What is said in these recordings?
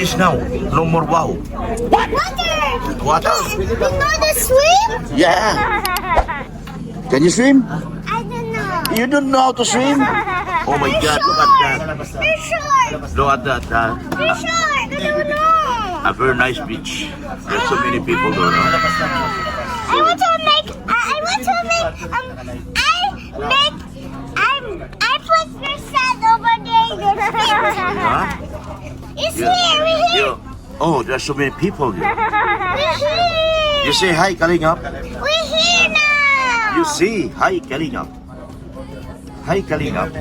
finish now. No more wow. Water! Water? You know the swim? Yeah. Can you swim? I don't know. You don't know how to swim? Oh my God, look at that. You're short. Look at that. You're short. I don't know. A very nice beach. There's so many people there. I want to make. I want to make. I put the sand over there. Huh? It's here. We're here. Oh, there's so many people here. We're here. You say hi, Kalingap. We're here now. You see, hi, Kalingap. Hi, Kalingap.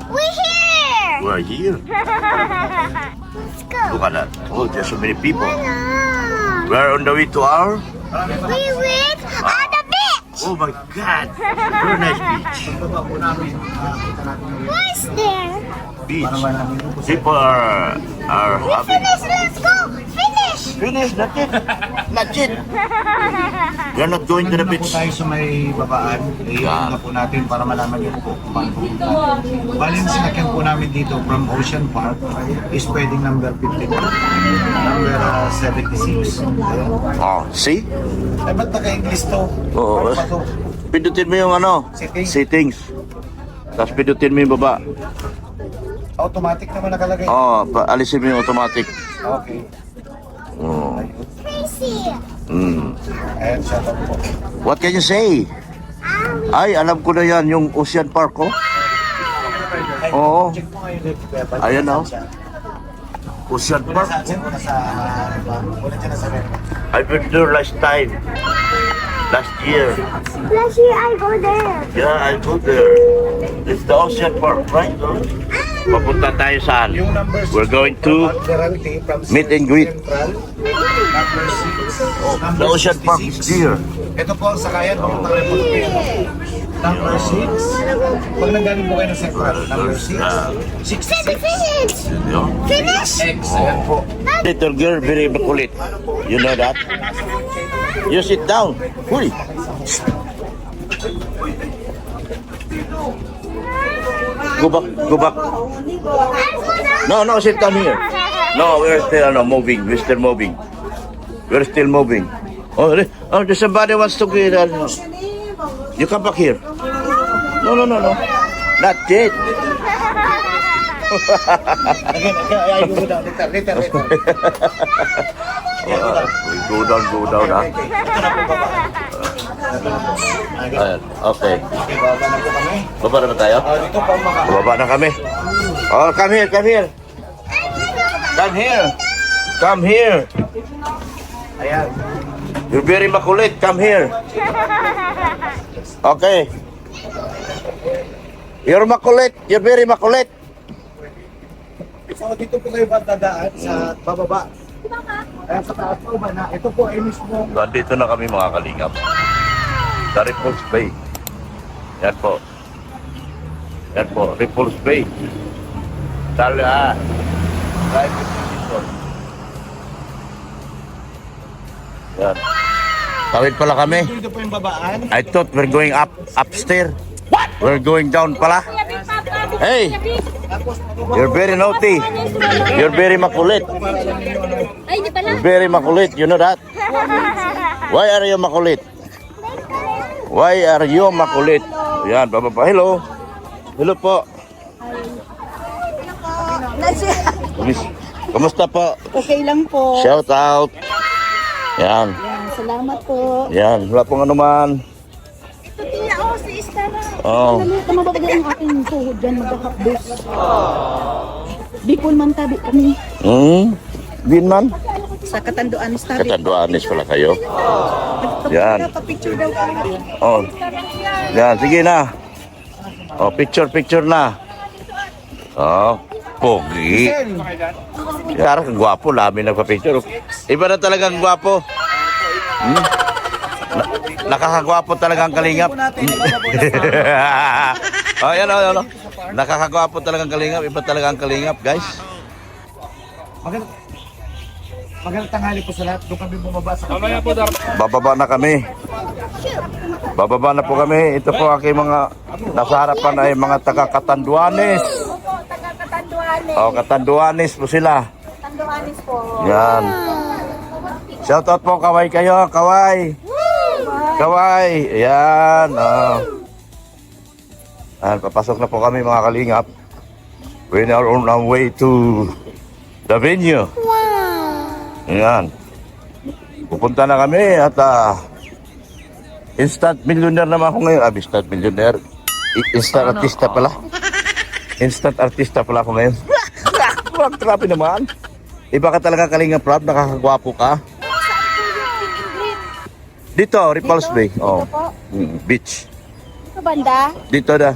We're here. We're here. Let's go. Look at that. Oh, there's so many people. Wow. We're on the way to our... We went on the beach. Oh my God. Very nice beach. What's there? Beach. People are We having... finished. Let's go. Finish. Finish, not yet. Not yet. We're not going to the Nandun na po beach. tayo sa may babaan. Iyon na po natin para malaman niyo po kung paano pupunta. Bali yung sinakyan po namin dito from Ocean Park is pwedeng number 51, number 76. Ayan. Oh, see? Eh, ba't naka-English to? Oo. Ano ba to? Pindutin mo yung ano? Settings. Settings. Tapos pindutin mo yung baba. Automatic naman nakalagay. Oh, alisin mo yung automatic. Okay. Oh. Tracy. Ayan, shut up po. What can you say? Ay, alam ko na yan, yung Ocean Park, oh. Oo. Check po ngayon dito. Kuya Bal. Ayan, oh. Ocean Park. Sunset po na sa... Wala dyan na sa red. I've been there last time. Last year. Last year I go there. Yeah, I go there. It's the Ocean Park, right? Papunta tayo saan? Yung number 6 We're going to Admiralty from meet and greet. Central. Number 6. The Ocean Park is here. Ito po ang sakayan. Papunta kayo po. Number 6. Pag nanggaling po kayo ng Central. Number 6. 66. Finish. Yeah. Finish. X. Ayan po. Little girl, very makulit. You know that? You sit down. Huy. Go back, go back. No, sit down here. No, we're still moving. We're still moving. We're still moving. Oh, there's somebody wants to get. You come back here. No. Not yet. Again, I go down. Later. Go down, ha? Ito na po baba. Ayan, okay. Okay, baba na po kami. Baba na ba tayo? Dito po maka... Baba na kami. Oh, come here. Come here. Ayan. You're very makulit. Come here. Okay. You're makulit. You're very makulit. So dito po kayo ba dadaan sa bababa? Ayan sa taas po ba na? Ito po ay mismo. Nandito na kami mga kalingap. Sa Ripples Bay. Yan po. Ripples Bay. Tala. Private resort. Yan. Tawid pala kami. Dito po yung babaan. I thought we're going upstairs. What? We're going down pala. Hey! You're very naughty. You're very makulit. Ay, di pala. You're very makulit. You know that? Why are you makulit? Why are you makulit? Yan, bababa. Hello. Hello po. Kumusta po? Okay lang po. Shout out. Yan. Yan, salamat po. Yan. Wala pong anuman. Tingnan ako si Estela. Oh. Mababagal ang aking tuhod dyan, magkakapdos. Bicol man tabi kami. Binman? Sa Katanduanes tabi. Katanduanes pala kayo. Yan. Picture daw kami. Oh. Yan, sige na. Oh, picture na. Oh, pogi. Kaya gwapo, lamin nagpa-picture. Iba na talagang gwapo. Nakakagwapo talagang kalingap. Oh, yan. Nakakagwapo talagang kalingap. Iba talagang kalingap, guys. Magandang tanghali po sa lahat. Doon kami bumaba sa kapila. Bababa na kami. Bababa na po kami. Ito po aking mga nasa harapan ay mga taga Katanduanes. Opo, taga Katanduanes. Oh, Katanduanes po sila. Katanduanis po. Yan. Shoutout po, kaway kayo, kaway. Kaway. Ayan. Papasok na po kami mga kalingap. We are on our way to the venue. Ayan. Pupunta na kami at instant millionaire naman ako ngayon. Instant millionaire. Instant artista pala. Instant artista pala ako ngayon. Grabe naman. Iba ka talaga Kalingap Rob, nakakagwapo ka. Dito, Repulse Bay. Oh. Beach. Sa banda? Dito na.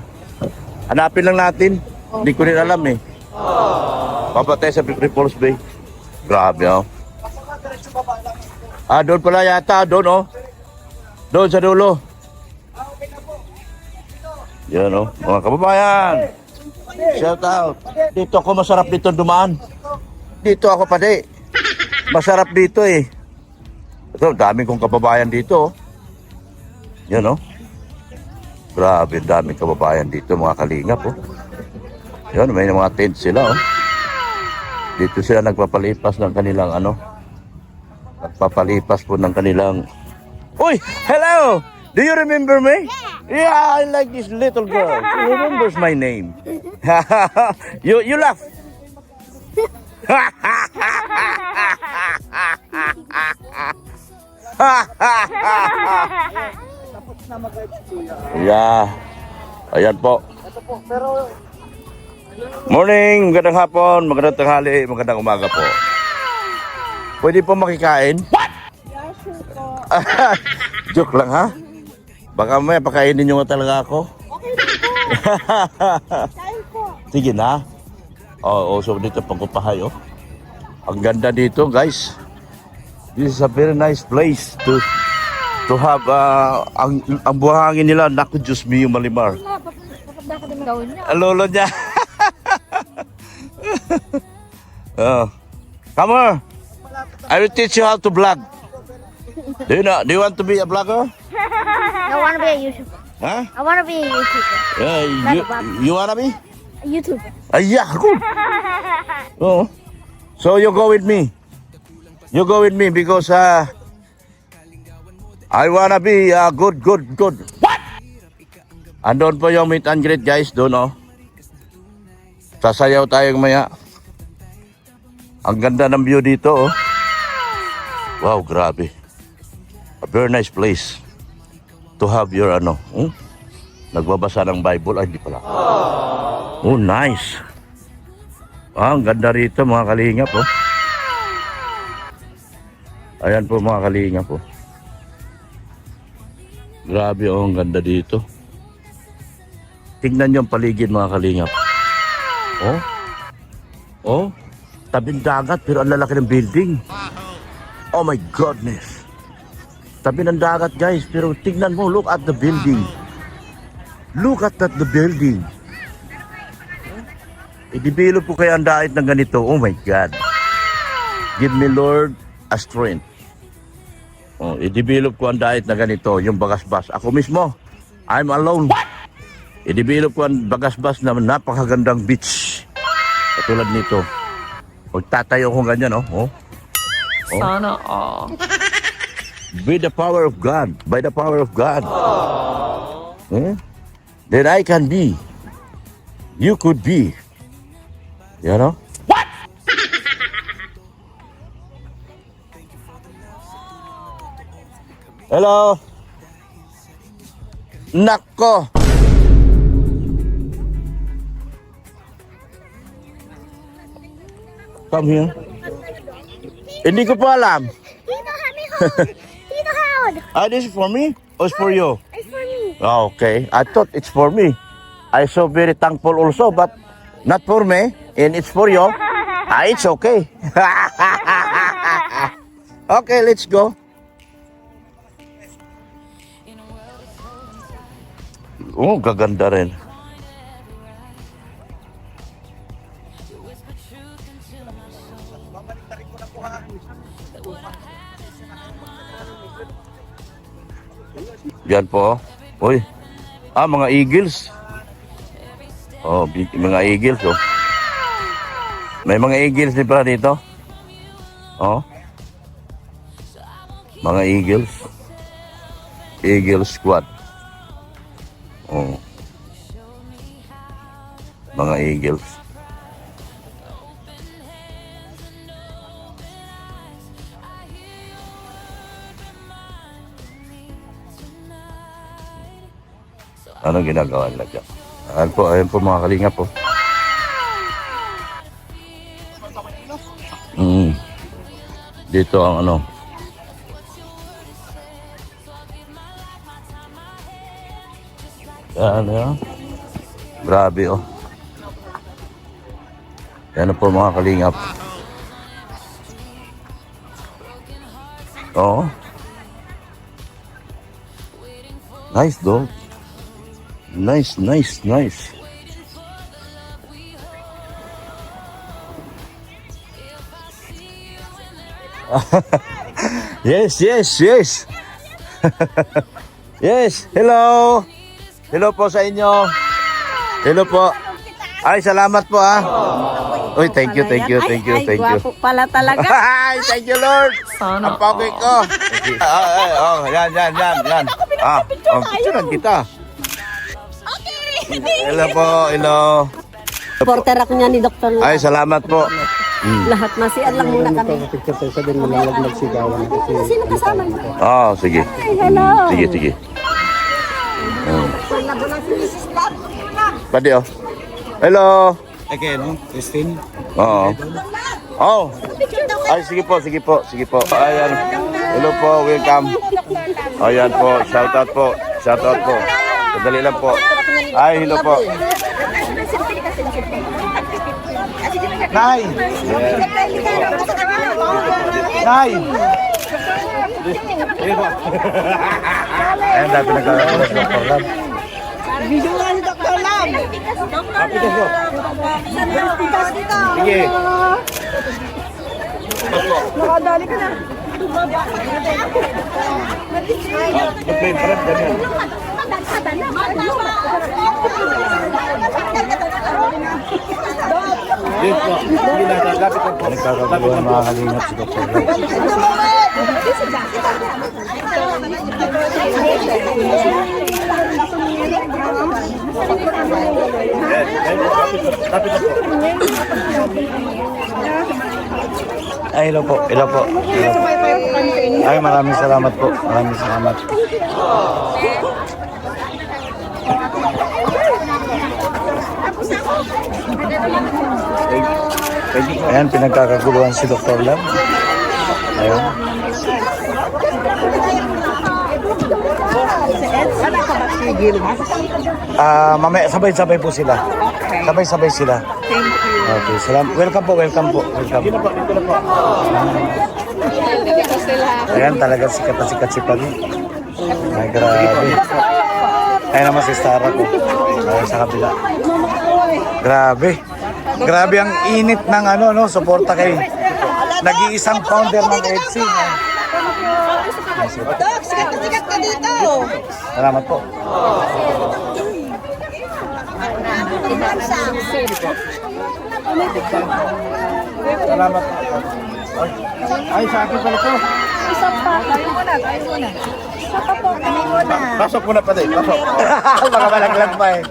Hanapin lang natin. Hindi ko rin alam eh. Papatay sa Repulse Bay. Grabe oh. Doon pala yata. Doon oh. Doon sa dulo. Yan oh. Mga kababayan. Shout out. Dito ako masarap dito dumaan. Dito ako pati. Masarap dito eh. Ito, dami kong kababayan dito oh. Yan oh. Grabe, daming kababayan dito mga kalingap oh. Yan, may mga tent sila oh. Dito sila nagpapalipas ng kanilang ano. Nagpapalipas po ng kanilang. Uy! Hello! Do you remember me? Yeah, I like this little girl. She remembers my name. you laugh. Yeah. Ayan po. Morning, magandang hapon, magandang tanghali, magandang umaga po. Pwede po makikain? What? Joke lang ha? Baka may pakainin nyo nga talaga ako. Sige na. So dito pagkupahay oh. Ang ganda dito guys. This is a very nice place to have ang buhangin nila. Naku, Diyos me, yung malimar. Ang lolo niya. Come on. I will teach you how to vlog. Do you want to be a vlogger? I want to be a YouTuber. Huh? I want to be a YouTuber. You wanna be? A YouTuber. Yeah, good. Oh. So you go with me. You go with me because I wanna be good. What? Andon po yung meet and greet guys, doon oh. Sasayaw tayo maya. Ang ganda ng view dito oh. Wow, grabe. A very nice place to have your ano. Nagbabasa ng Bible. Ay, hindi pala. Oh, nice. Ang ganda rito mga kalingap oh. Ayan po mga kalingap oh. Grabe oh, ang ganda dito. Tingnan nyo ang paligid mga kalingap. Oh, tabing dagat pero ang lalaki ng building. Oh my goodness. Tabi ng dagat guys, pero tignan mo, look at the building. Look at the building. I-develop ko kaya ang diet ng ganito. Oh my God. Give me Lord a strength. I-develop ko ang diet na ganito, yung bagasbas. Ako mismo, I'm alone. I-develop ko ang bagasbas na napakagandang beach. Katulad nito. Magtatayo ko ganyan, oh. Sana all. By the power of God. By the power of God. Then I can be. You could be. You know? What? Hello? Nako! Come here. Hindi ko pa alam. Tito, help me hold. Tito, hold. This is for me or it's for you? It's for me. Okay, I thought it's for me. I so very thankful also, but not for me, and it's for you. It's okay. Okay, let's go. Oh, gaganda rin. Yan po. Uy. Mga eagles. Mga eagles oh. May mga eagles din pala dito. Oh. Mga Eagles. Eagle Squad. Oh. Mga Eagles. Anong ginagawa nila dyan? Ayan po mga kalinga po. Dito ang ano. Yan. Grabe oh. Yan po mga kalingap. Oo. Nice dog. Nice. Yes. Yes, hello. Hello po sa inyo. Hello po. Ay, salamat po ha. Uy, thank you. Ay, gwapo pala talaga. Ay, thank you Lord. Sana Ang pogi ko. Yan. Picturean kita. Hello po, hello. Reporter ako niya ni Dr. Ay, salamat po. Lahat masian lang muna kami. Sino kasama niyo? Oh, sige. Hello. Sige. Pwede oh. Hello. Okay, no? Christine? Oo. Oh. Ay, sige po. Ayan. Hello po, welcome. Ayan po, shout out po. Sadali lang po. Ay, hello po. Nay! Nay! Ayan, dati nagkakaroon ng program. Video nga ni Dr. Lam. Sige. Nakadali ka na. Nagkakaroon mga kalingap si Dr. Ay, hello po. Ay, maraming salamat po. Ayan, pinagkakaguluhan si Dr. Lam. Ayan. Mamaya, sabay-sabay po sila. Sabay-sabay sila. Okay, salamat. Welcome po. Ayan, talaga sikat si Pagi. Ay, grabe. Ayan naman si Stara ko. Ayan sa kabila. Grabe ang init ng suporta kay nag-iisang founder ng EDSI. Sikat ka dito. Salamat po. Salamat. Ay, sa akin pala to. Pasok muna pa din. Pasok. Baka malaglag pa eh.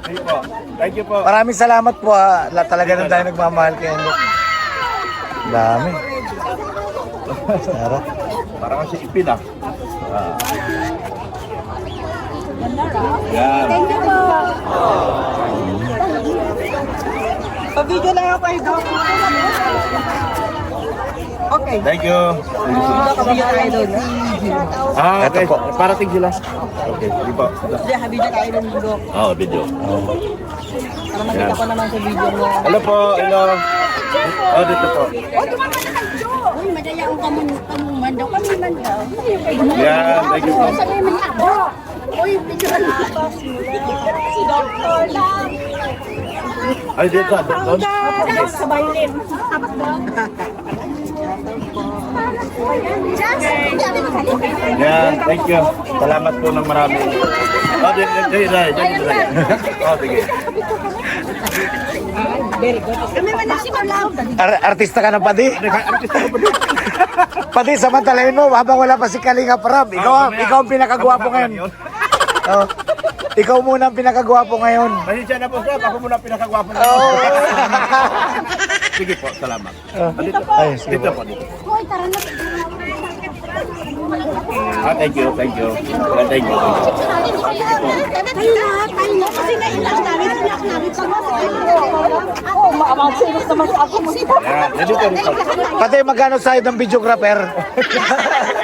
Thank you po. Maraming salamat po ha. Talaga nang tayo nagmamahal kayo. Dami. Sarap. Parang kasi ipin ah. Yan. Thank you po. Pa-video lang ako ito. Okay. Thank you. Video tayo doon. Okay. Ito po. Parating sila. Okay. Sige po. Video tayo doon, Dok. Oo, video. Para makita ko naman sa video mo. Hello po. Hello. Oh, dito po. Uy, madaya ang kamuman daw. Kami man daw. Yan. Thank you po. Sabi man ako. Uy, picture na ako. Si Dr. Lam. Ay, dito. Doon. Sa violin. Yan. Thank you. Salamat po ng marami. Oh, dito. Oh, sige. Very good. Kami man na si Malaw. Artista ka na pa di? Artista ka pa di? Pati samantalahin mo, habang wala pa si Kalinga Prab. Ikaw ang pinakagwapo ngayon. Oh. Ikaw muna ang pinakagwapo ngayon. Pasensya na po, sir. Ako muna pinakagwapo na. Sige po, salamat. Ay, sige Dito po. po, dito. Hoy, tara na. Thank you, thank you. Thank you. Kayo na. Kasi nailang namin. Sinak namin. Oo, maamang-silos naman sa ako. Yan, nandito dito. Pati magkano sa'yo ng videographer?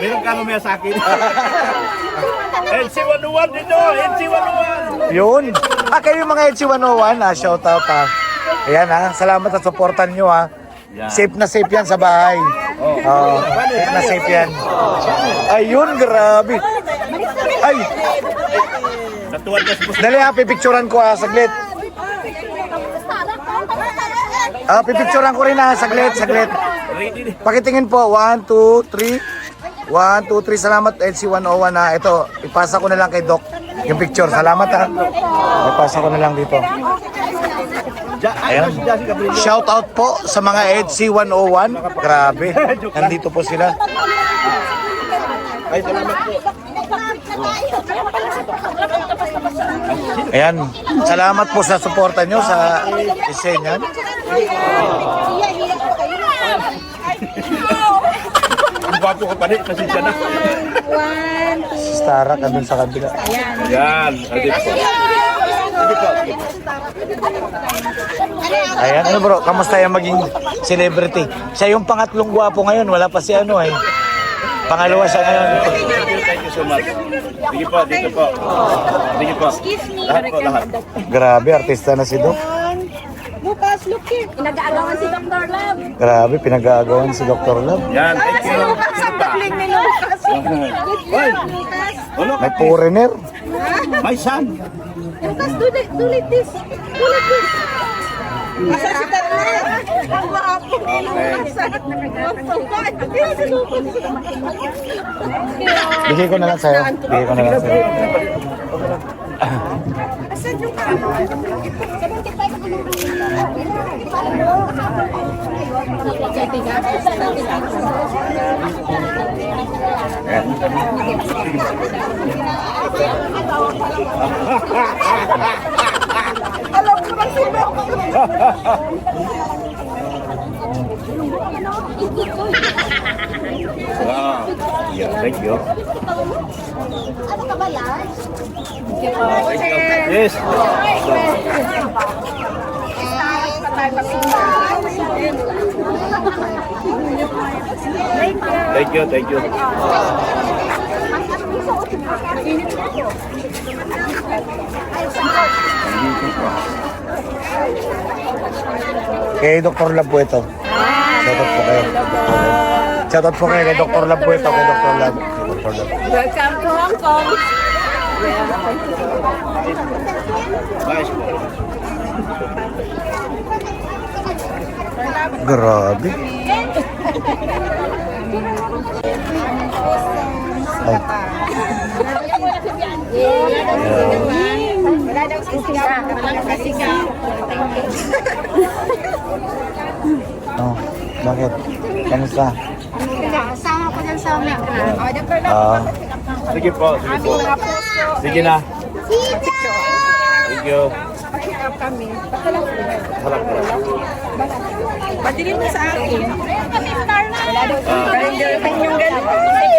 Meron ka lumaya sa akin. NC101 dito, NC101. Yun. Kayo yung mga LC101, shout out Ayan salamat sa supportan nyo Yan. Safe na safe yan sa bahay. Safe na safe yan. Ayun, grabe. Ay, Natuwan ka sa dali pipicturan ko saglit. Pipicturan ko rin saglit. Pakitingin po, 1, 2, 3. 1, 2, 3, salamat LC101 Ito, ipasa ko na lang kay Doc yung picture. Salamat ipasa ko na lang dito. Ayan. Shout out po sa mga LC101. Grabe, nandito po sila. Ay, salamat po. Ayan, salamat po sa suporta nyo sa isenyan. Ang gwapo ka pa rin, pasensya na. Stara ka dun sa kabila. Yan, dito po. Dito po. Ayan, ano bro, kamusta yung maging celebrity? Siya yung pangatlong gwapo ngayon, wala pa si pangalawa siya ngayon. Thank you so much. Sige po, dito po. Sige po. Lahat po, lahat. Grabe, artista na si Doc. Bukas, look here. Nag-aalawan si Dr. Love. Grabe, pinag-aagawan si Dr. Love. Yan, thank you. Sa pagling ni Lucas. Hoy, ulo May foreigner. my son. Lucas, do like this. Do like this. Asa si Tatlo? Ang guwapo. Bigay ko na lang sa'yo. Bigay ko na lang sa'yo. Asan yung kamo? 75 alam ko na sila. Wow. Yeah, thank you. Ano ka ba, Lars? Yes. Thank you, thank you. Kay Dr. Love po ito. Shoutout po kayo. Shoutout po kayo kay Dr. Love po ito. Kay Dr. Love. Dr. Love. Welcome to Hong Kong. Nice po. Grabe. Ay. Wala daw sisigaw. Wala kasigaw. Oh, bakit? Kamusta? Kasama ko dyan sa mga. O, Dr. Sige po, sige po. Sige na. Thank you. Harap po. Padilin mo sa akin.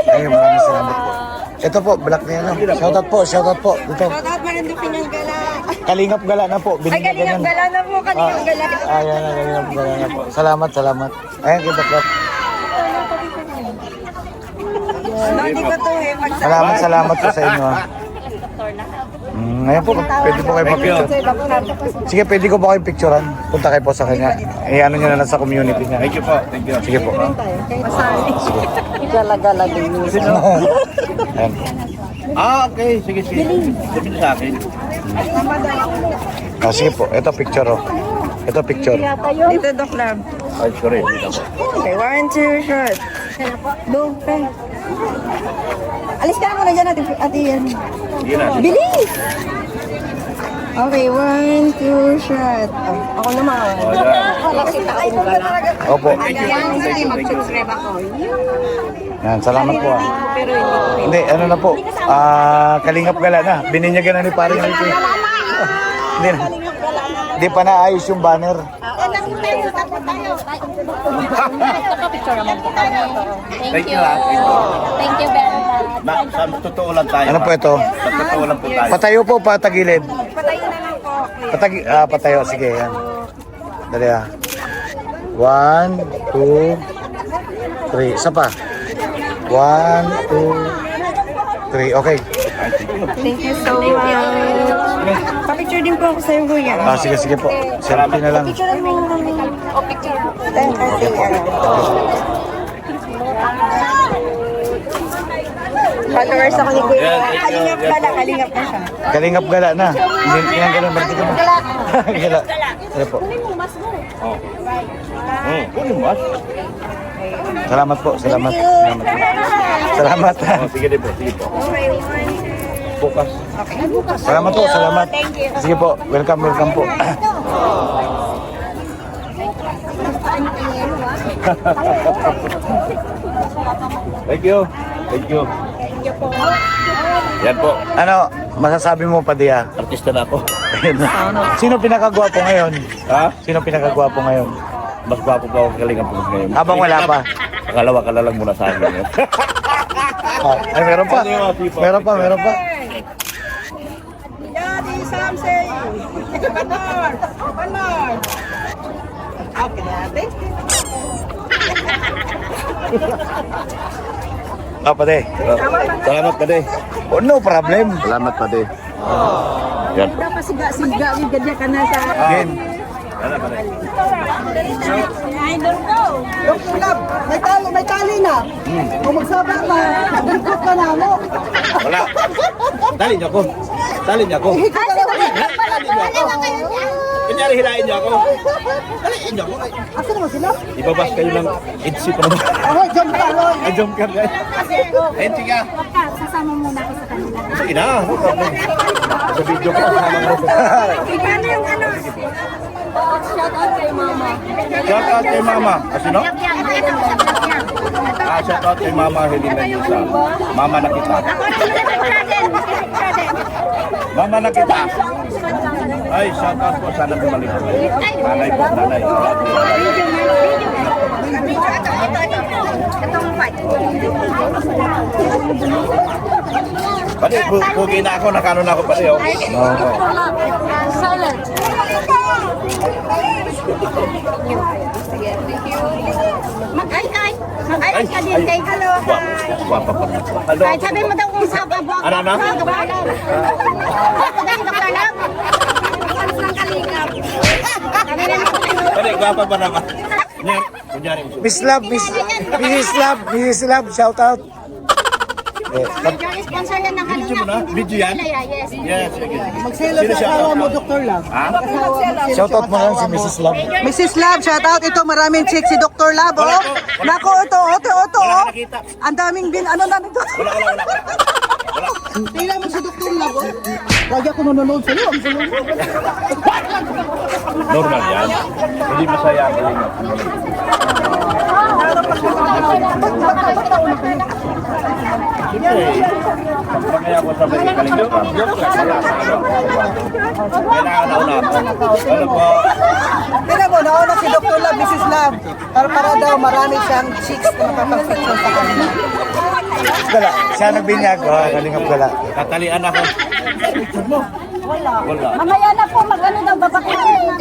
Ay, maraming salamat po. Ito po, black na yan. Shoutout po, shoutout po. Dito. Shoutout Marindukin yung gala. Kalingap gala na po. Ay, kalingap gala na po. Kalingap gala. Ayan na, kalingap gala na po. Salamat, salamat. Ayan, kita po. Hindi ko to Salamat, salamat po sa inyo. Ngayon po, pwede po kayo mag-picture. Sige, pwede ko po kayo picturean. Punta kayo po sa kanya. Ano nyo na lang sa community niya. Thank you po. Thank you. Sige po. Gala-gala din. Ayan. Okay. Sige, sige. Sabi na sa akin. Sige po, ito picture oh. Ito picture. Dito, Doc Lab. Ay, sorry. Dito po. Okay, 1, 2, short. Go, pen. Alis ka na muna dyan, ate yan. Sige na. Bilis! Okay, 1, 2, shot. Ako naman. Oh, yan. Opo. Mag-subscribe ako. Yan, salamat po. Pero hindi. Hindi, ano na po. Kalingap gala na. Bininyagan na ni paring Ricky. Hindi na. Hindi pa naayos yung banner. Thank you, ha. Thank you very much. Sa totoo lang tayo. Ano po ito? Sa totoo lang po tayo. Patayo po, patagilid. Patayin na lang po. Patayo. Sige, yan. Dali ah. 1, 2, 3. Isa pa. 1, 2, 3. Okay. Thank you so much. Pa-picture din po ako sa'yo, Kuya. Sige po. Selfie na lang. Picture mo. O, picture. Kasi, followers ako ni Kuya. Kalingap pala, kalingap na siya. Kalingap gala na. Hindi yan gala. Balik ka ba? Gala. Sige po. Salamat po. Salamat. Salamat. Oh, sige din po. Sige po. Bukas. Salamat po. Salamat. Sige po. Welcome po. Thank you. Thank you. Yan po. Ano, masasabi mo pa diya? Artista na ako. Sino pinakagwapo ngayon? Ha? Sino pinakagwapo ngayon? Mas gwapo pa ako kalinga po ngayon. Habang wala pa. Akalawa ka na lang muna sa akin. Ay, meron pa. Meron pa. Daddy, something. One more. Okay, ate. Pate. Salamat pa de. Oh, no problem. Salamat pa de. Yan. Dapat siga, ganyan ka na sa... Again. Salamat pa de. Dr. Lab, may tali na. Kung magsabang ka, ikot ka na mo. Wala. Dali niyo ako. Dali niyo ako. Kunyari hilain niyo ako. Daliin niyo ako. Asa naman sila? Ibabas kayo ng itsi pa naman. Oh, jump ka, Roy. Ay, jump ka guys. Ayun, sige. Sasama muna ako sa kanila. Sige na. Sa video ko. Kasama ko. Paano yung ano? Shout out kay mama. Shout out kay mama. Sino? Shout out kay mama Helena Yusa. Mama na kita. Mama na kita. Ay, shout out po. Sana bumalik ko. Nanay po, nanay. Pati, pugi na ako. Nakano na ako pati. Oh. Silent. Mag-ay-ay. Mag-ay ka din kay hello. Guwapa pa. Hello. Kahit sabi mo daw kung saan ka Ano na? Pati, guwapa pa naman. Yan, kunyari. Miss Love, shout out. Sponsor na ng ano Video mo na? Video yan? Yes. Yes, sige. Magselo Sino sa shout asawa out? mo, Dr. Lab. Ha? Shout out mo lang si Mrs. Love. Mrs. Lab, shout out. Ito, maraming chick si Dr. Lab, oh. Nako, ito, Wala oh. ka nakita. Ang daming ano namin to. Wala. Tingnan mo si Dr. Lab, oh. Lagi ako nanonood sa'yo. Ang sa'yo mo. Normal yan. Hindi masaya ang kalingap. Siyempre, kaya ako sabi ng kalingap. Kailangan na una. Ano po? Tingnan mo, nauna si Dr. Lab, Mrs. Lab. Para daw marami siyang chicks na makapag-picture sa kanila. Gala, siya nagbinyag. Kalingap gala. Tatalian ako. Wala. Mamaya na po mag-ano daw babakuhin.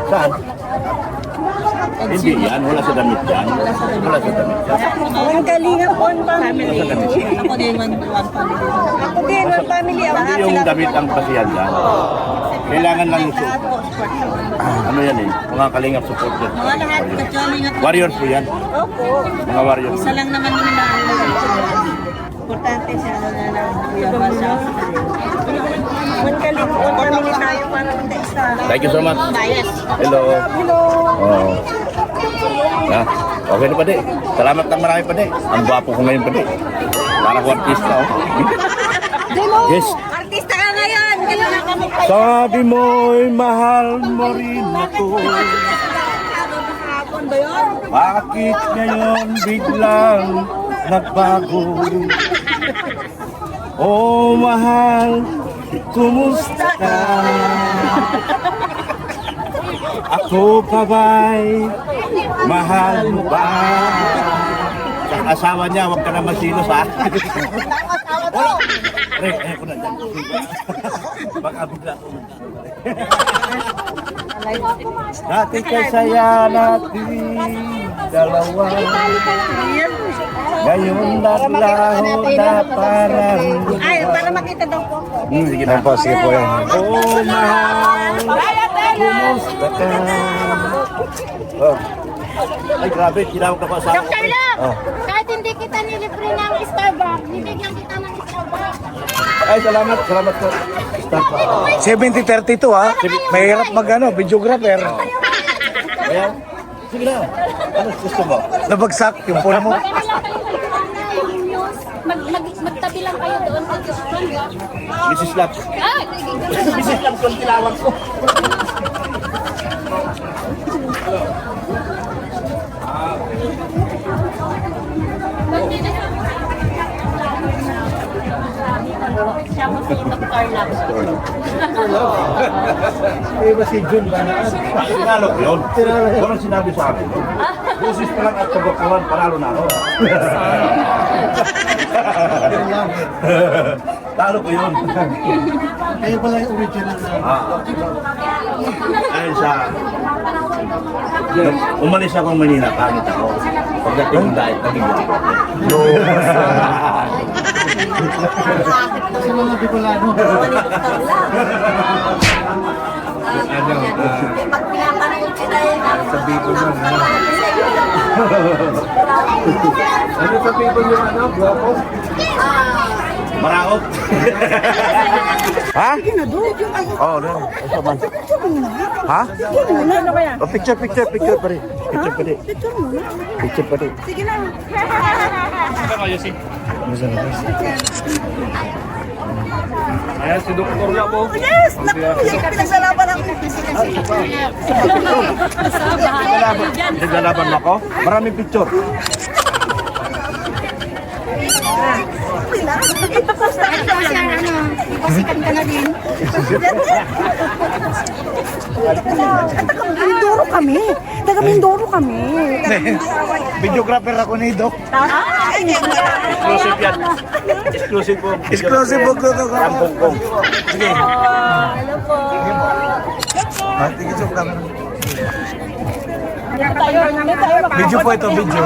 Saan? Hindi yan. Wala sa damit yan. Wala sa damit yan. Ang kalingap on family. Ako din, one family. Hindi yung damit ang basihan yan. Kailangan lang yung ano yan eh. Mga kalingap support yan. Mga lahat, katsyoning at Warriors po yan. opo. Mga warriors. Isa lang naman yung importante siya na lang kuya ba sa one kalingap on family tayo. Thank you so much. Hello. Hello. Oh. Ah, okay na pa di. Salamat ng marami pa di. Ang gwapo ko ngayon pa di. Para ko artista. Oh. Yes. Artista ka ngayon. Kailangan kami pa. Sabi mo'y mahal mo rin ako. Bakit ngayon biglang nagbago? Oh mahal, kumusta ka? Ako pa ba'y mahal mo ba? Sa asawa niya, huwag ka na masilos ha. Wala. Ako na dyan. Baka bigla ako. Dati kasaya natin dalawa. Ngayon naglaho na parang Ay, para makita daw po. sige Ayan po, sige po yan. Oh, mahal, kumusta ka? Oh. Ay, grabe, tinawag ako sa Dr. Love, Oh. kahit hindi kita nilibre ng Starbucks, bibigyan kita ng Starbucks. Ay, salamat po. Stop. 70-32 ha. Mahirap videographer. Ayan. Sige na. Ano gusto mo? Nabagsak yung phone mo. Magtabi lang kayo doon. Mrs. Lab. Ay! Mrs. Lab, kung tinawag ko. Siya mo si Dr. Love. Tinalo ko yun. Walang sinabi sa akin. Busis pa lang at kabakuhan, panalo na ako. Talo ko yun. Kayo pala yung original na. Ayun sa... Umalis ako ng Manila, pangit ako. Pagdating ng diet, naging buhay. Sa mga Bicolano. Sa Bicol na. Ano sa Bicol yung guwapo? Maraot. Ha? Oo, no. Ha? Oh, picture pa rin. Picture pa rin. Picture pa rin. Sige na. Ayan, si Dr. Love po. Yes! Pinagsalaban ang Naglalaban mo ako? Maraming picture. Ipaposta ka pa siya, ipasikan ka na din. Taga-Mindoro kami. Taga-Mindoro kami. Videographer ako ni Doc. Exclusive yan. Exclusive po. Exclusive book to. Kampong kong. Sige. Hello po. Tingin sa camera. Tayo. Video po ito, video.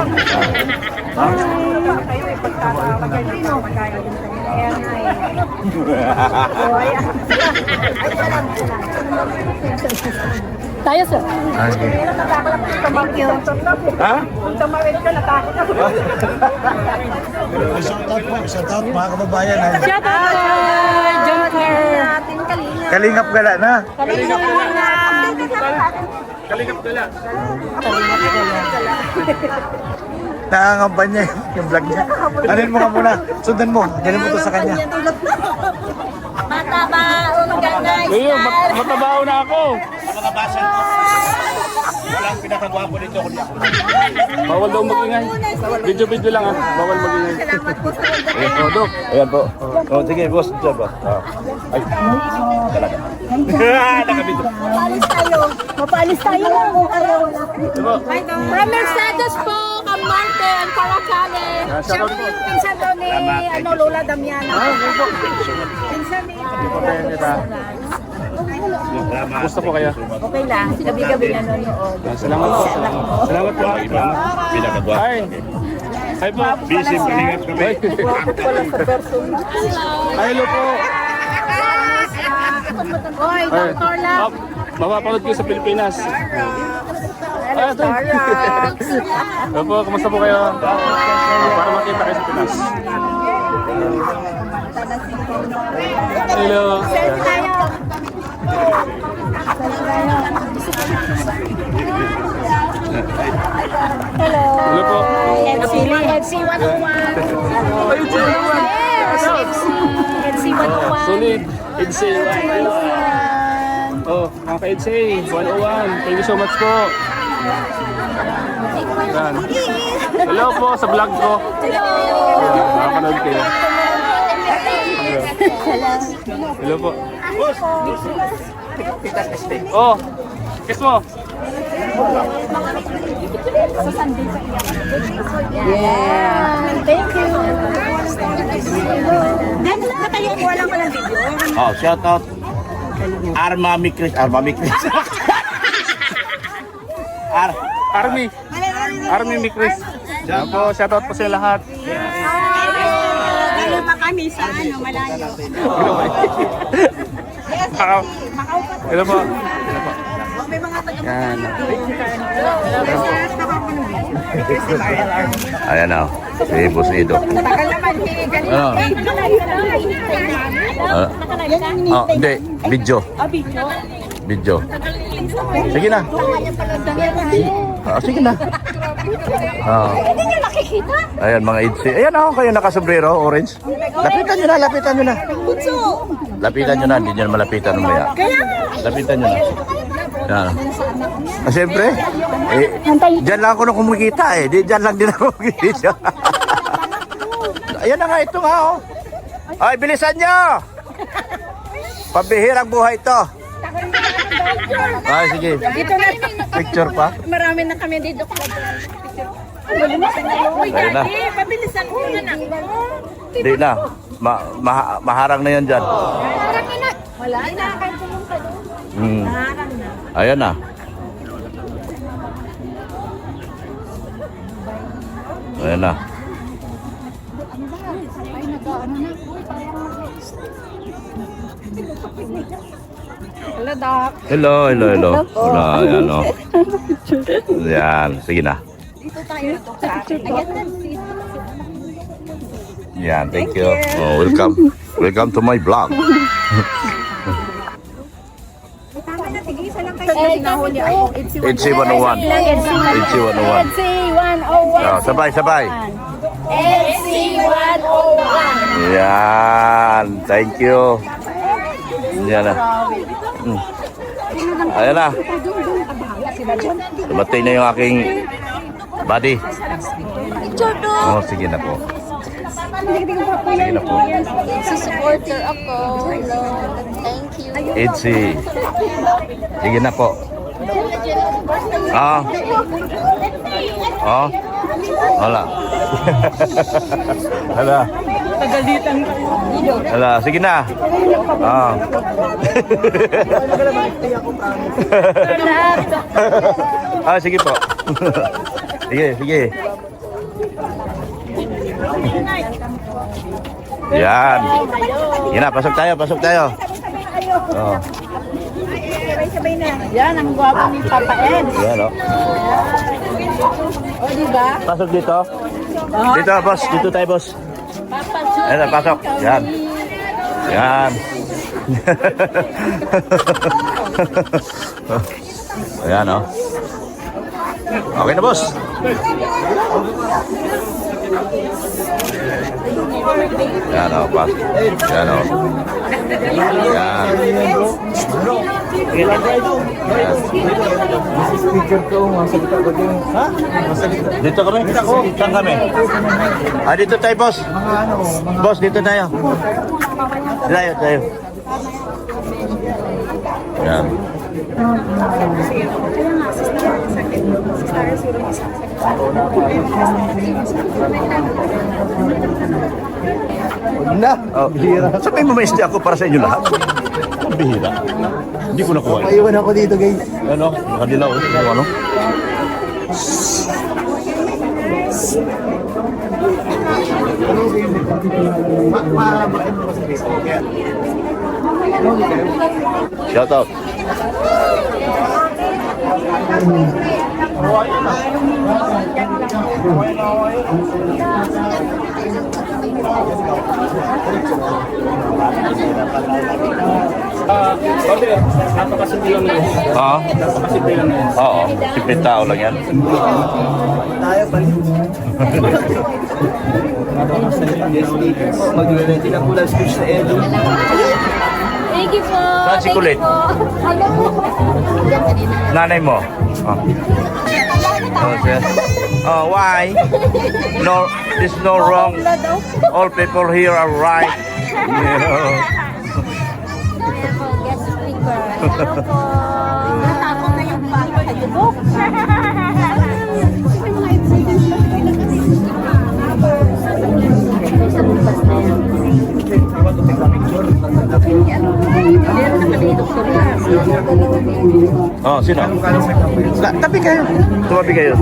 Tayo, sir. Okay. Thank you. Ha? Kung tumawid ka, natakot ako. Shout out mga kababayan. Shout out kay Junker. Natin kalinga. Kalingap gala na. Kalingap gala. Nangangaban niya yung vlog niya. Anin mo nga muna. Sundan mo. Dalhin mo to sa kanya. Mataba, maganda. Ngayon, matabaho na ako. Mga basa. Walang pinakagwapo dito kundi ako. Bawal daw magingay. Video lang ah. Bawal magingay. Salamat po sa Oh, Dok. Ayan po. Oh, sige, boss. Diyan ba? Ay. Talaga. Nakabito. Mapalis tayo. Mapalis tayo kung ayaw na. From Mercedes po, Camarte, and Paracale. Siya po yung pinsan daw ni Lola Damiana. Pinsan ni Gusto po kaya? Okay lang. Gabi-gabi na nanonood. Salamat po. Salamat po. Pinakagwapo. Hi. Hi po. Busy, malingat kami. Hi, hello po. Oy, Dr. Love. Mapapanood ko sa Pilipinas. Ay, ito. Hello po, kumusta po kayo? Para makita kayo sa Pinas. Hello. Selfie tayo. Hello po. FC 101. Yes, FC 101. Solid. EDSA 101. Oh, mga ka-EDSA 101. Thank you so much po. Yan. Hello po sa vlog ko. Nakapanood kayo. Hello po. Oh, kiss mo. Thank you. Walang video. Oh, shout out. Armami Chris. Armami Chris. Army. Army Mikris. Yan po, shoutout po sa lahat. Ano pa kami sa ano, malayo. Hello po. May mga taga Yan. Ayan na. Si Boss Ido. tagal naman ganito. Hindi. Video. Video. Sige na. Sige na. Hindi niyo nakikita? Ayan mga idsi. Ayan ako kayo nakasombrero, orange. Lapitan nyo na, lapitan nyo na. Lapitan nyo na, hindi nyo na malapitan mamaya. Lapitan nyo na. Yan. Siyempre, dyan lang ako na kumikita eh. Dyan lang din ako kumikita. Ayan na nga, ito nga oh. Ay, bilisan nyo! Pabihirang buhay ito. Ay, sige. Dito na. Picture pa. Marami na kami dito. Ayun na. Pabilisan ko na. Hindi na. Maharang na yan dyan. Wala na. Kahit pumunta doon. Hmm. Ayan na. Ayan na. Hello, Doc. Hello. Wala, ayan o. Yan, sige na. Dito tayo, Doc. Yan, thank you. Oh, welcome to my vlog. Sinahuli ako. HC 101. HC 101. FC 101. Oh, sabay. FC 101. Yan, thank you. Yan na. Ayan na. Tumatay na yung aking body. Oh, sige na po. Sige na po. Supporter ako. Thank you. HC. Sige na po. Wala. Wala, sige na. Sige po. Sige. Yan. Yan na, pasok tayo. Oh. Yan, ang gwapo ni Papa Ed. Yan, oh. O, diba? Pasok dito. Dito, boss. Dito tayo, boss. Ayan, pasok. Yan. Ayan, oh. Okay na, boss. Yan, oh, pasok. Yan, oh. Yan. Dito kami? Saan kami? Dito tayo, boss. Boss, dito tayo. Tayo. Yan. Na? Oh, bihira. Sabihin mo may isda ako para sa inyo lahat. Bihira. Hindi ko nakuha. Maiwan ako dito, guys. Ano? Nakadilaw. Ano? Shout out. Brother, napakasimple lang na yun. Oo. Napakasimple lang na yun. Oo. Simple tao lang yan. Tayo pa rin. Magdadati lang po lang speech na Edo. Thank you po. Saan si Kulit? Nanay mo? Oh. Okay. Oh, why? No, there's no wrong. All people here are right. Yeah. Guest speaker. Hello po. Natapos na yung bata sa YouTube. Sa bukas na yan. Oh, sino? Tabi kayo. Tumabi kayo.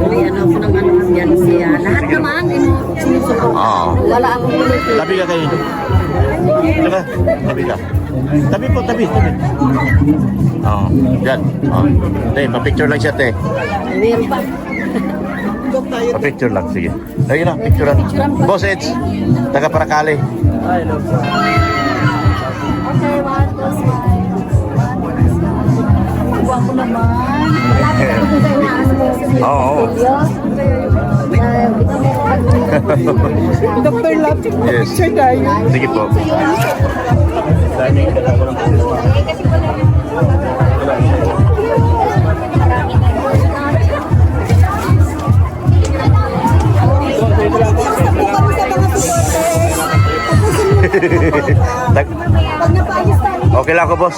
May ano po ng ano yan siya. Lahat naman, sinusuko. Oo. Wala akong ulit. Tabi ka kayo. Diba? Tabi ka. Tabi po, tabi. Oo. Yan. Oh. Te, pa-picture lang siya, te. Meron pa. Pa-picture lang, sige. Ayun na, picture lang. Boss Eds, taga Paracale. Okay, one, two, smile. Guwapo naman. Malapit ako dun sa inaano mo. Oo. Dr. Love, Yes. picture tayo. Sige po. Okay lang ako, boss.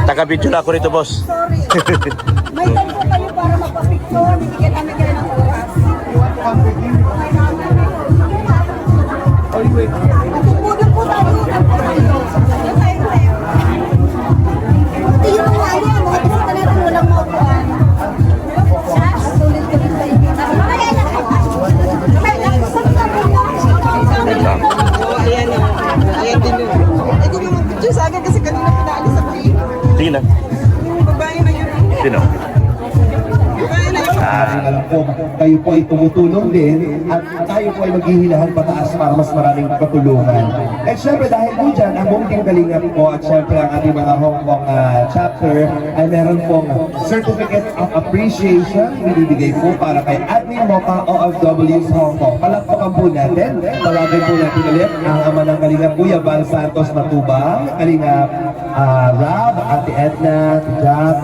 Taga-video na ako rito, boss. May time po kayo para magpa-picture. Bibigyan namin kayo ng oras. Matutulog po tayo. Tingnan mo nga yan. Mga gusto na natin walang maupuan. Tulit-tulit tayo. Ayan o. Ayan din yun. Eh, kung yung picture sa akin kasi kanina pinaalis ako eh. Sige na. Yung babae na yun. Sino? Babae na yun. Alam po, kayo po ay tumutulong din at tayo po ay maghihilahan pataas para mas maraming katulungan. At syempre dahil po dyan, ang buong Team Kalingap po at syempre ang ating mga Hong Kong chapter ay meron pong Certificate of Appreciation binibigay po para kay Admin Mocha OFWs Hong Kong. Palakpakan po natin, tawagin po natin ulit ang ama ng Kalingap, Kuya Val Santos Matubang, Kalingap Rab, Ate Edna, Jack,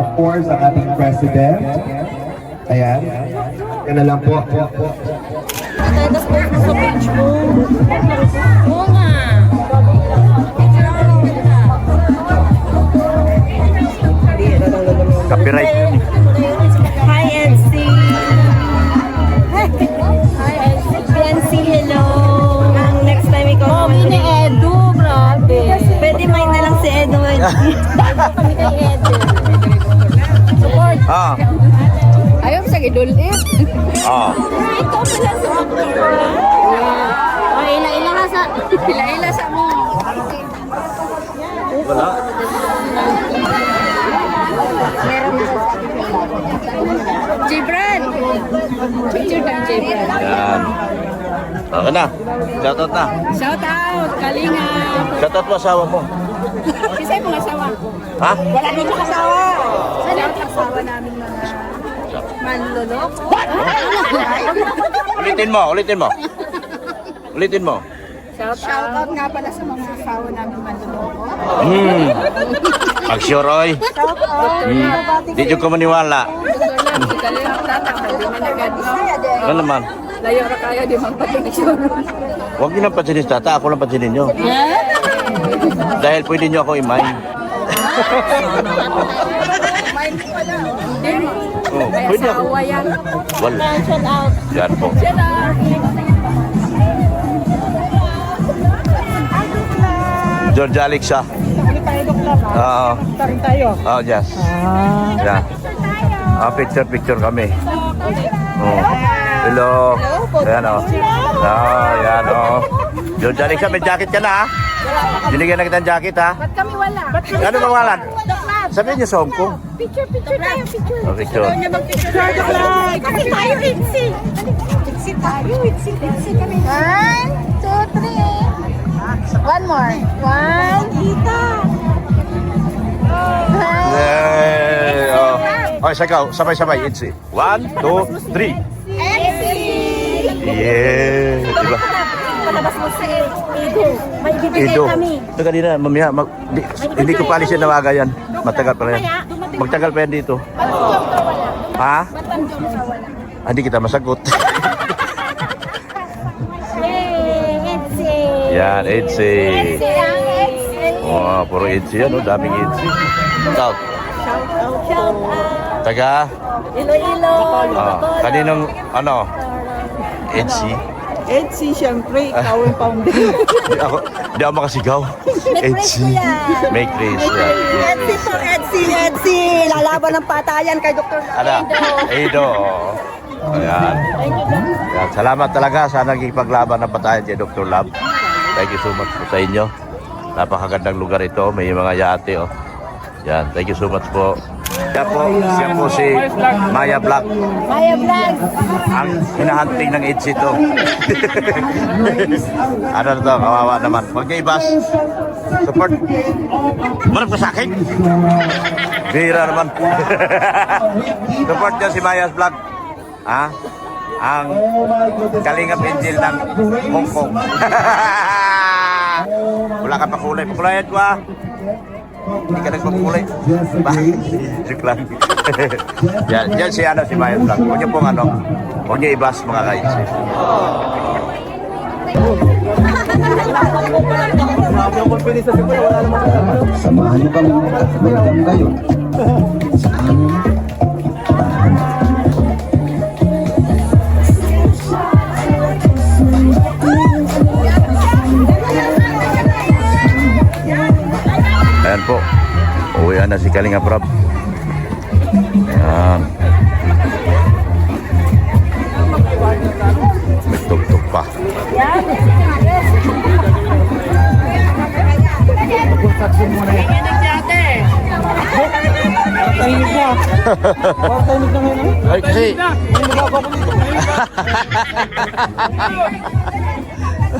of course ang ating President. Ayan. Yan na lang po. Tapos po sa page mo. Oo nga. Copyright. Hi, NC. Hi, NC. hello. Ang next time ikaw. Oh, ni Edu, grabe. Pwede main na lang si Edu. Kami kay Edu. Support. Ah. Ayaw sa gidulit. Ah. Ikaw pala sa doktor. Oh, ila-ila ka sa... Ila-ila sa mo. Wala. Gibran. Picture ng Gibran. Yan. Okay na. Shoutout na. Shout out, Kalinga. Shoutout mo asawa mo. Kasi mga asawa. Ha? Wala din yung asawa. Shout out asawa namin mga manlolok. Ulitin mo, ulitin mo. Ulitin mo. Shout out nga pala sa mga asawa namin manlolok. Agsyoroy. Di ko maniwala. Si Kalinga tata, hindi man agad. Ano naman? Layo na kaya di magpapicture. Huwag niyo lang pansinin tata, ako lang pansinin nyo. Dahil pwede nyo ako imay. Oh, pwede ako. Asawa yan. Wala. Shout out. Yan po. Shout out. George Alexa. Oo. Tarin tayo. Oh, yes. Yan. Picture kami. Oh. Hello. Ayan o. Yan o. George Alexa, may jacket ka na ha? Binigyan na kitang jacket ha? Ba't kami wala? Ano bang walan? Sabihin niyo sa Hong Kong. Picture tayo, picture. Oh, picture. Kasi tayo, Itzy. Itzy tayo, Itzy kami. 1, 2, 3. One more. 1, Okay, sagaw. Sabay-sabay. Itzy. 1, 2, 3. Yeah. Diba? Palabas mo sa Edo. May bibigay Ido. kami. Ito kanina, mamaya. Hindi ko pa alisin nawaga yan. Matagal pa yan. Magtagal pa yan dito. Ha? Hindi kita masagot. Yan, Itzy. Oh, puro Itzy yan. Daming Itzy. Shout. Taga? Iloilo. Kaninong, ano? Itzy. Etsy, syempre, ikaw ang founding. Di ako makasigaw. Itzy. May Chris. Etsy po, Etsy. Lalaban ng patayan kay Dr. Ano? Edo. Ayan. Ayan. Salamat talaga sa nagipaglaban ng patayan kay Dr. Lab. Thank you so much po sa inyo. Napakagandang lugar ito. May mga yate. Oh. Yan. Thank you so much po. Siya po si Maya Black. Maya Vlog. Ang hinahunting ng Itzy ito. Ano na to? Kawawa naman. Huwag niya ibas. Support. Marap ka sa akin. Bira naman. Support niya si Maya's Vlog. Ha? Ang Kalingap Angel ng Hong Kong. Wala ka pa kulay. Pakulayan ko ah. Hindi ka nagpakulay. Joke lang. Yan si ano, si Maya's Vlog. Huwag niyo pong ano. Huwag niyo ibas mga ka-Itzy. Samahan niyo kami at welcome kayo sa aming Ayan po. Uwian na si Kalinga Prab. Ayan. May tugtog pa. Ay kasi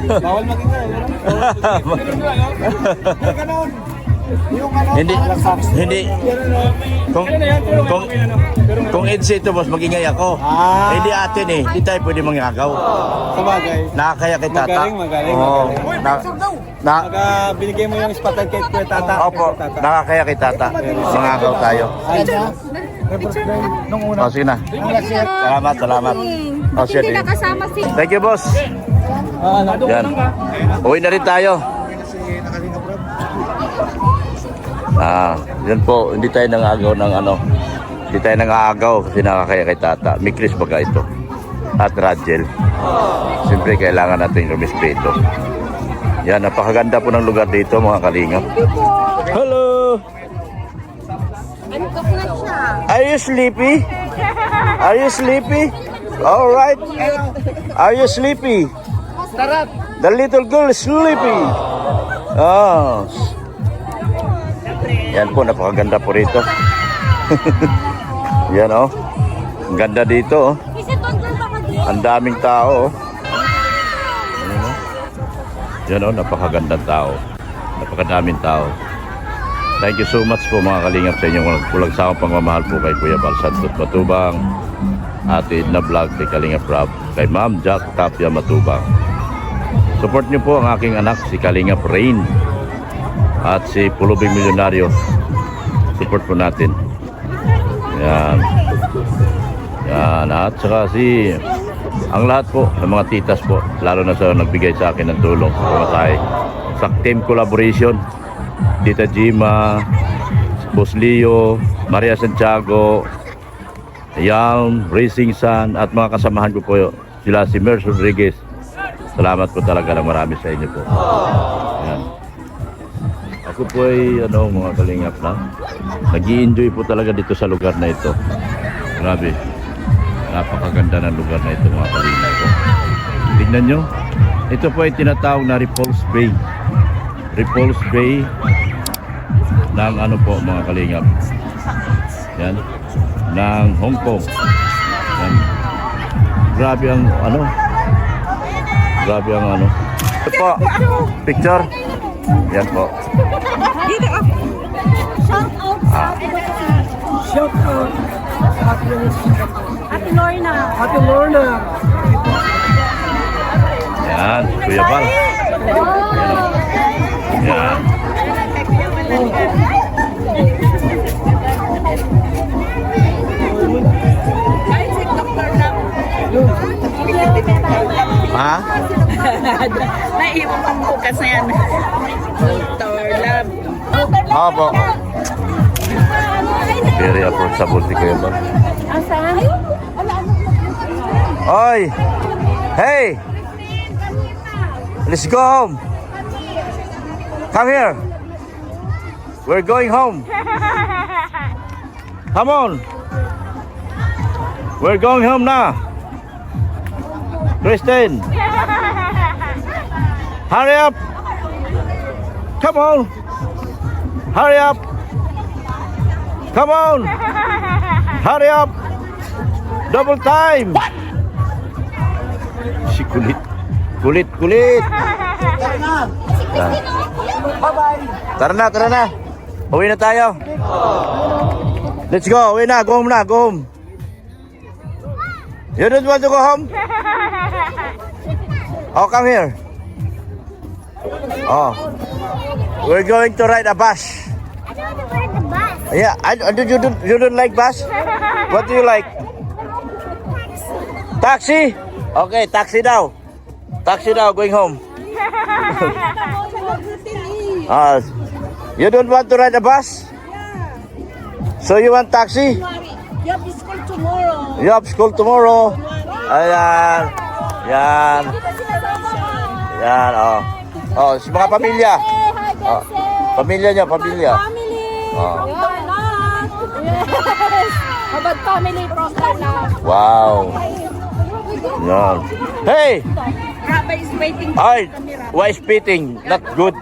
Bawal magingay. hindi kung Itzy ito boss magingay ako. Hindi atin eh. Hindi tayo pwede mangagaw. Sabagay. Nakakaya kay tata. Magaling. Oo. Binigay mo yung spotlight kay Kuya Tata. Opo, nakakaya kay tata. Mangagaw tayo. Oh, sige na. Salamat. Oh, sige. Hindi nakasama si Thank you, boss. Yan. Uwi na rin tayo. Yan po. Hindi tayo nangagaw ng ano. Hindi tayo nangagaw kasi nakakaya kay tata. May Chris baga ito. At Rajel. Siyempre kailangan natin rumispeto. Yan, napakaganda po ng lugar dito mga kalingap. Hello! Are you sleepy? Are you sleepy? All right. Are you sleepy? The little girl is sleepy. Oh. Yan po, napakaganda po rito. Yan oh. Ang ganda dito oh. Ang daming tao oh. Yan o, napakagandang tao. Napakadaming tao. Thank you so much po mga kalingap sa inyong walang sawang pagmamahal po kay Kuya Bal Santos Matubang, Ate Edna Vlog, kay Kalingap Rob, kay Ma'am Jack Tapia Matubang. Support niyo po ang aking anak, si Kalingap Rain, at si Pulubing Milyonaryo. Support po natin. Yan. Yan. At saka si ang lahat po ng mga titas po, lalo na sa nagbigay sa akin ng tulong sa pamasahe. Sa team collaboration, Tita Gima, Boss Leo, Maria Santiago, Yam, Racing Sun, at mga kasamahan ko po sila si Merce Rodriguez. Salamat po talaga ng marami sa inyo po. Ayan. Ako po ay mga kalingap na nag-i-enjoy po talaga dito sa lugar na ito. Grabe. Napakaganda ng lugar na ito mga kalingap ko. Tignan nyo. Ito po ay tinatawag na Repulse Bay. Repulse Bay ng po mga kalingap. Yan. Ng Hong Kong. Yan. Grabe ang Grabe ang Ito po. Picture. Yan po. Shout out sa Ate Lorna. Ate Lorna. Yan, Kuya Bal. Yan. Ha? Naiwan kang bukas na yan. Dr. Love. Opo. Very approachable si Kuya Bal. Asan? Oy! Hey! Let's go home. Come here. We're going home. Come on. We're going home now. Kristen. Hurry up. Come on. Hurry up. Come on. Hurry up. Double time. Si kulit. Kulit. Yan. Tara na. Uwi na tayo. Let's go. Uwi na. Go home na. Go home. You don't want to go home? Oh, come here. Oh. We're going to ride a bus. Yeah, you don't like bus? What do you like? Taxi? Okay, taxi now. Taxi now, going home. You don't want to ride a bus? So you want taxi? You have school tomorrow. You have school tomorrow. Ayan. Yan. Yan, oh. Oh, si mga pamilya. Oh, pamilya niya, pamilya. Family. Oh. Yes. Habad family from Karnak. Wow. Yan. Hey! Rabay is waiting. Ay, why spitting? Not good.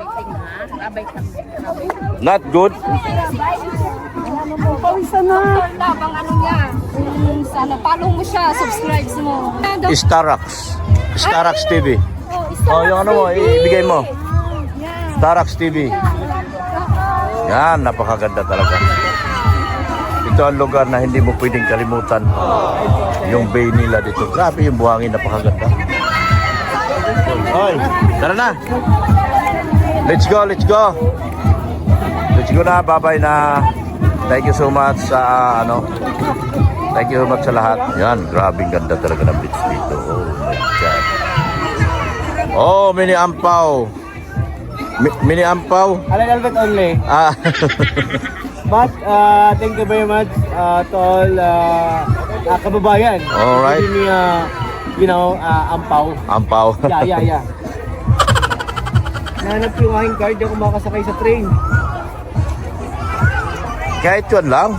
Not good. Pawisan na. Bang ano niya. Sana follow mo siya, subscribe mo. Starax TV. Oh, yung ano mo, ibigay mo. Starax TV. Yan, napakaganda talaga. Ito ang lugar na hindi mo pwedeng kalimutan. Yung bay nila dito. Grabe yung buhangin, napakaganda. Hoy, tara na. Let's go. Let's go na, bye-bye na. Thank you so much sa Thank you so much sa lahat. Yan, grabing ganda talaga ng beach dito. Oh my God. Oh, mini ampaw. Mini ampaw. Alan Albert only. But thank you very much to all kababayan. Alright. Giving me, ampaw. Ampaw. Yeah. Nahanap yung aking card, di ako makasakay sa train. Kahit yun lang.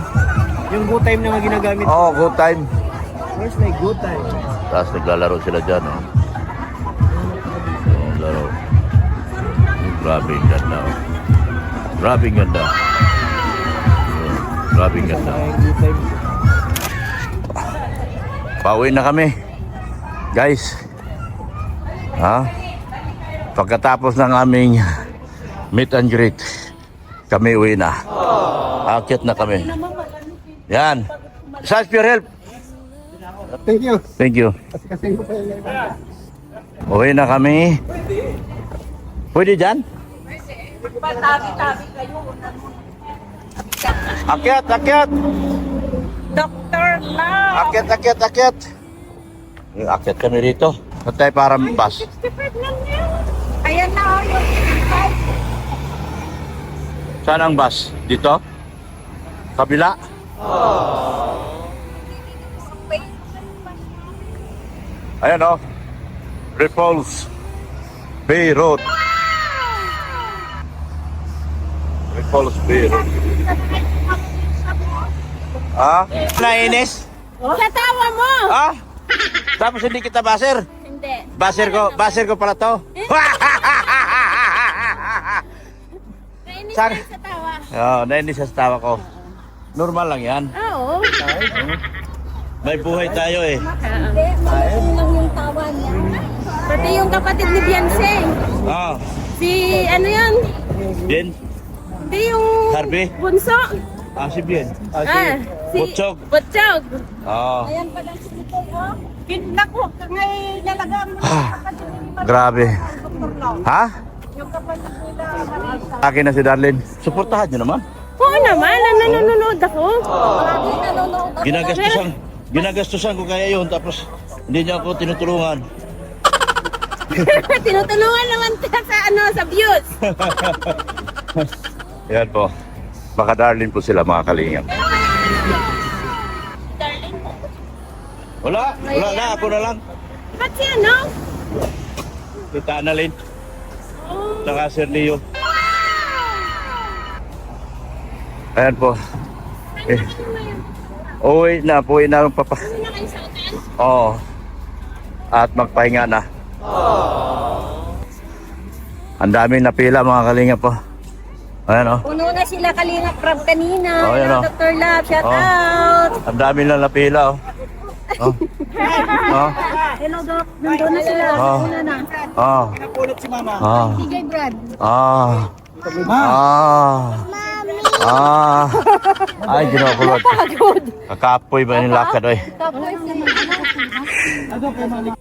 Yung good time na nga ginagamit. Oh, good time. Where's my good time? Tapos naglalaro sila dyan, oh. Oh, laro. Grabing ganda, oh. Grabing ganda. Grabing ganda. Good time. Pauwi na kami. Guys. Pagkatapos ng aming meet and greet, kami uwi na. Akit na kami. Yan. Thanks for your help. Thank you. Thank you. Uwi na kami. Pwede dyan? Akyat. Dr. Love. Akyat. Akyat kami rito. Patay para bus. Ayan na yung Saan ang bus? Dito? Kabila? Ayan o. Repulse Bay Road. Repulse Bay Road. Nainis? Natawa mo! Tapos hindi kita baser? Hindi. Baser ko pala to. Nainis Saan? ka sa tawa. Nainis sa tawa ko. Normal lang yan. Oo. May buhay tayo eh. Hindi, malaki lang yung tawa niya. Pati yung kapatid ni Beyonce. Si ano yan? Bien? Hindi yung Harvey? bunso. Si Bien. Si Butchog. Butchog. Oh. Ayan pa lang si Nikoy, oh. Naku, ngay nalagang. Grabe. Ha? Yung kapatid nila. Akin na si Darlene. Suportahan nyo naman. Oo naman, nanonood ako. Lagi nanonood ako. Ginagastusan ko kaya yun, tapos hindi niya ako tinutulungan. Tinutulungan naman ka sa sa views. Yan po. Baka Darlene po sila mga kalingap. Wala na, ako na lang. Ba't si ano? Kita Annalyn. Saka Sir Leo. Ayan po. Uwi na ang papa. Oo. At magpahinga na. Ang dami na pila mga kalingap po. Ayan o. Puno na sila Kalingap Crab kanina. Oh, yan, oh. Dr. Lab, shout Oh. out. Ang dami na napila oh. Oh. Oh. Hello, Doc. Nandun na sila. Oh. Una na. Oh. Napulot si Mama. Oh. DJ Brad. Ah. Ah. Ay, ginakulot. Kakapoy ba yung lakad oy? Tapos, Ano po, Mama?